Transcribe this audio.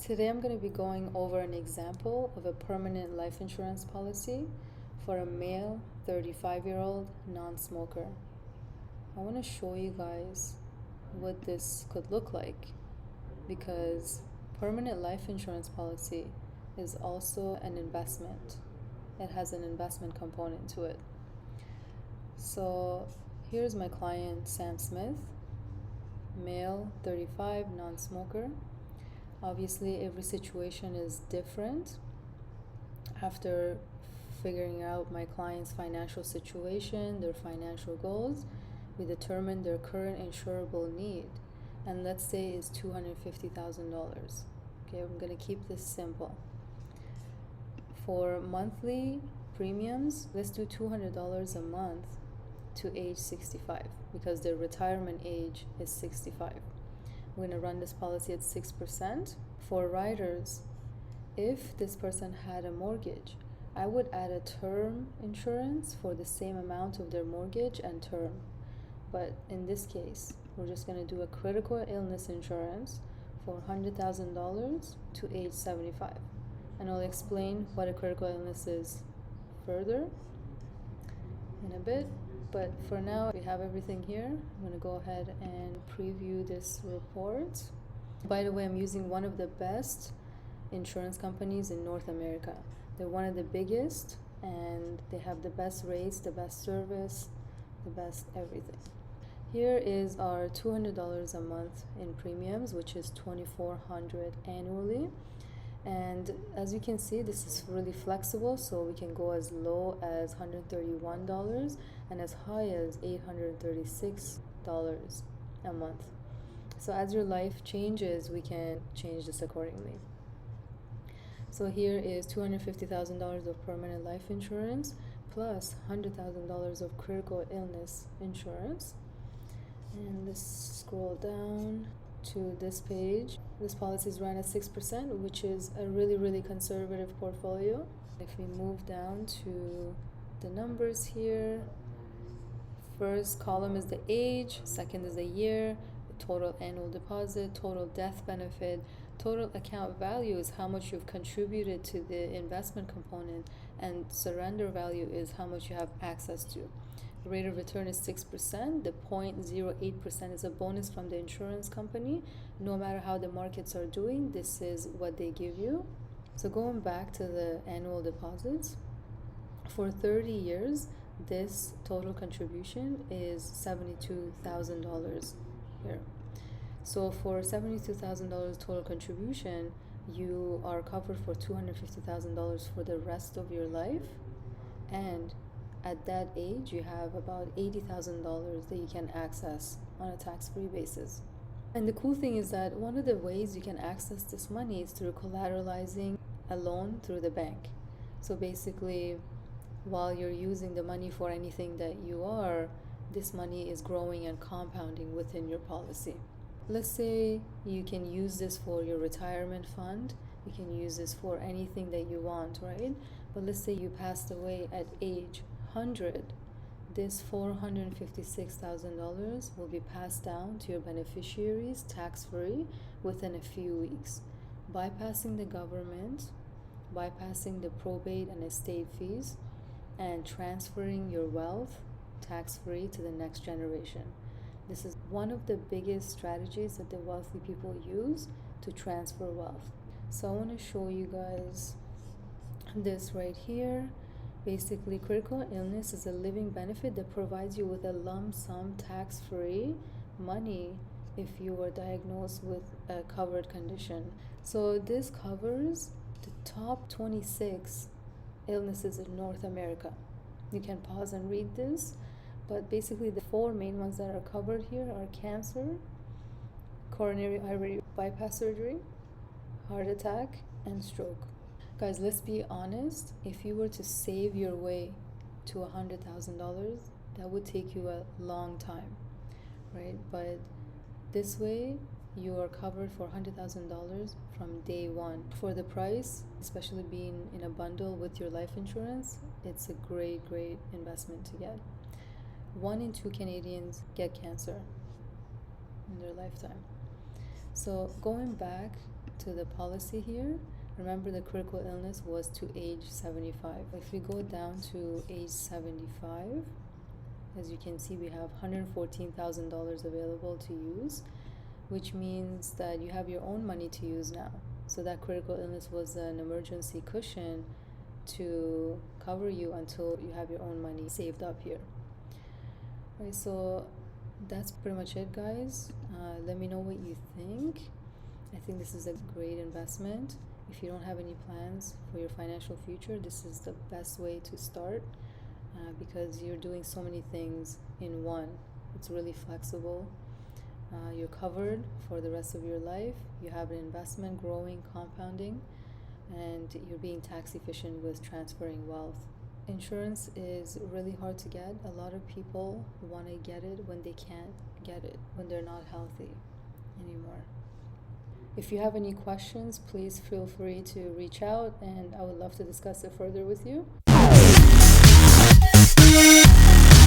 Today I'm going to be going over an example of a permanent life insurance policy for a male 35-year-old non-smoker. I want to show you guys what this could look like, because permanent life insurance policy is also an investment. It has an investment component to it. So here's my client, Sam Smith, male, 35, non-smoker. Obviously, every situation is different. After figuring out my client's financial situation, their financial goals, we determine their current insurable need. And let's say it's $250,000. Okay, I'm going to keep this simple. For monthly premiums, let's do $200 a month to age 65, because their retirement age is 65. We're going to run this policy at 6%. For riders, if this person had a mortgage, I would add a term insurance for the same amount of their mortgage and term. But in this case, we're just going to do a critical illness insurance for $100,000 to age 75. And I'll explain what a critical illness is further in a bit. But for now, we have everything here. I'm going to go ahead and preview this report. By the way, I'm using one of the best insurance companies in North America. They're one of the biggest, and they have the best rates, the best service, the best everything. Here is our $200 a month in premiums, which is $2,400 annually. And as you can see, this is really flexible, so we can go as low as $131 and as high as $836 a month. So as your life changes, we can change this accordingly. So here is $250,000 of permanent life insurance plus $100,000 of critical illness insurance. And let's scroll down to this page. This policy is run at 6%, which is a really conservative portfolio. If we move down to the numbers here, first column is the age, second is the year, the total annual deposit, total death benefit, total account value is how much you've contributed to the investment component, and surrender value is how much you have access to. The rate of return is 6%. The 0.08% is a bonus from the insurance company. No matter how the markets are doing, this is what they give you. So going back to the annual deposits, for 30 years, this total contribution is $72,000 here. So for $72,000 total contribution, you are covered for $250,000 for the rest of your life, and at that age, you have about $80,000 that you can access on a tax-free basis. And the cool thing is that one of the ways you can access this money is through collateralizing a loan through the bank. So basically, while you're using the money for anything that you are, this money is growing and compounding within your policy. Let's say you can use this for your retirement fund. You can use this for anything that you want, right? But let's say you passed away at age 100. This $456,000 will be passed down to your beneficiaries tax-free within a few weeks, bypassing the government, bypassing the probate and estate fees, and transferring your wealth tax-free to the next generation. This is one of the biggest strategies that the wealthy people use to transfer wealth. So I want to show you guys this right here. Basically, critical illness is a living benefit that provides you with a lump sum tax-free money if you were diagnosed with a covered condition. So this covers the top 26 illnesses in North America. You can pause and read this, but basically the 4 main ones that are covered here are cancer, coronary artery bypass surgery, heart attack, and stroke. Guys, let's be honest, if you were to save your way to $100,000, that would take you a long time, right? But this way, you are covered for $100,000 from day one. For the price, especially being in a bundle with your life insurance, it's a great investment to get. 1 in 2 Canadians get cancer in their lifetime. So going back to the policy here, remember the critical illness was to age 75. If we go down to age 75, as you can see, we have $114,000 available to use, which means that you have your own money to use now. So that critical illness was an emergency cushion to cover you until you have your own money saved up here. Right, so that's pretty much it, guys. Let me know what you think. I think this is a great investment. If you don't have any plans for your financial future, this is the best way to start, because you're doing so many things in one. It's really flexible. You're covered for the rest of your life. You have an investment growing, compounding, and you're being tax efficient with transferring wealth. Insurance is really hard to get. A lot of people want to get it when they can't get it, when they're not healthy anymore. If you have any questions, please feel free to reach out, and I would love to discuss it further with you.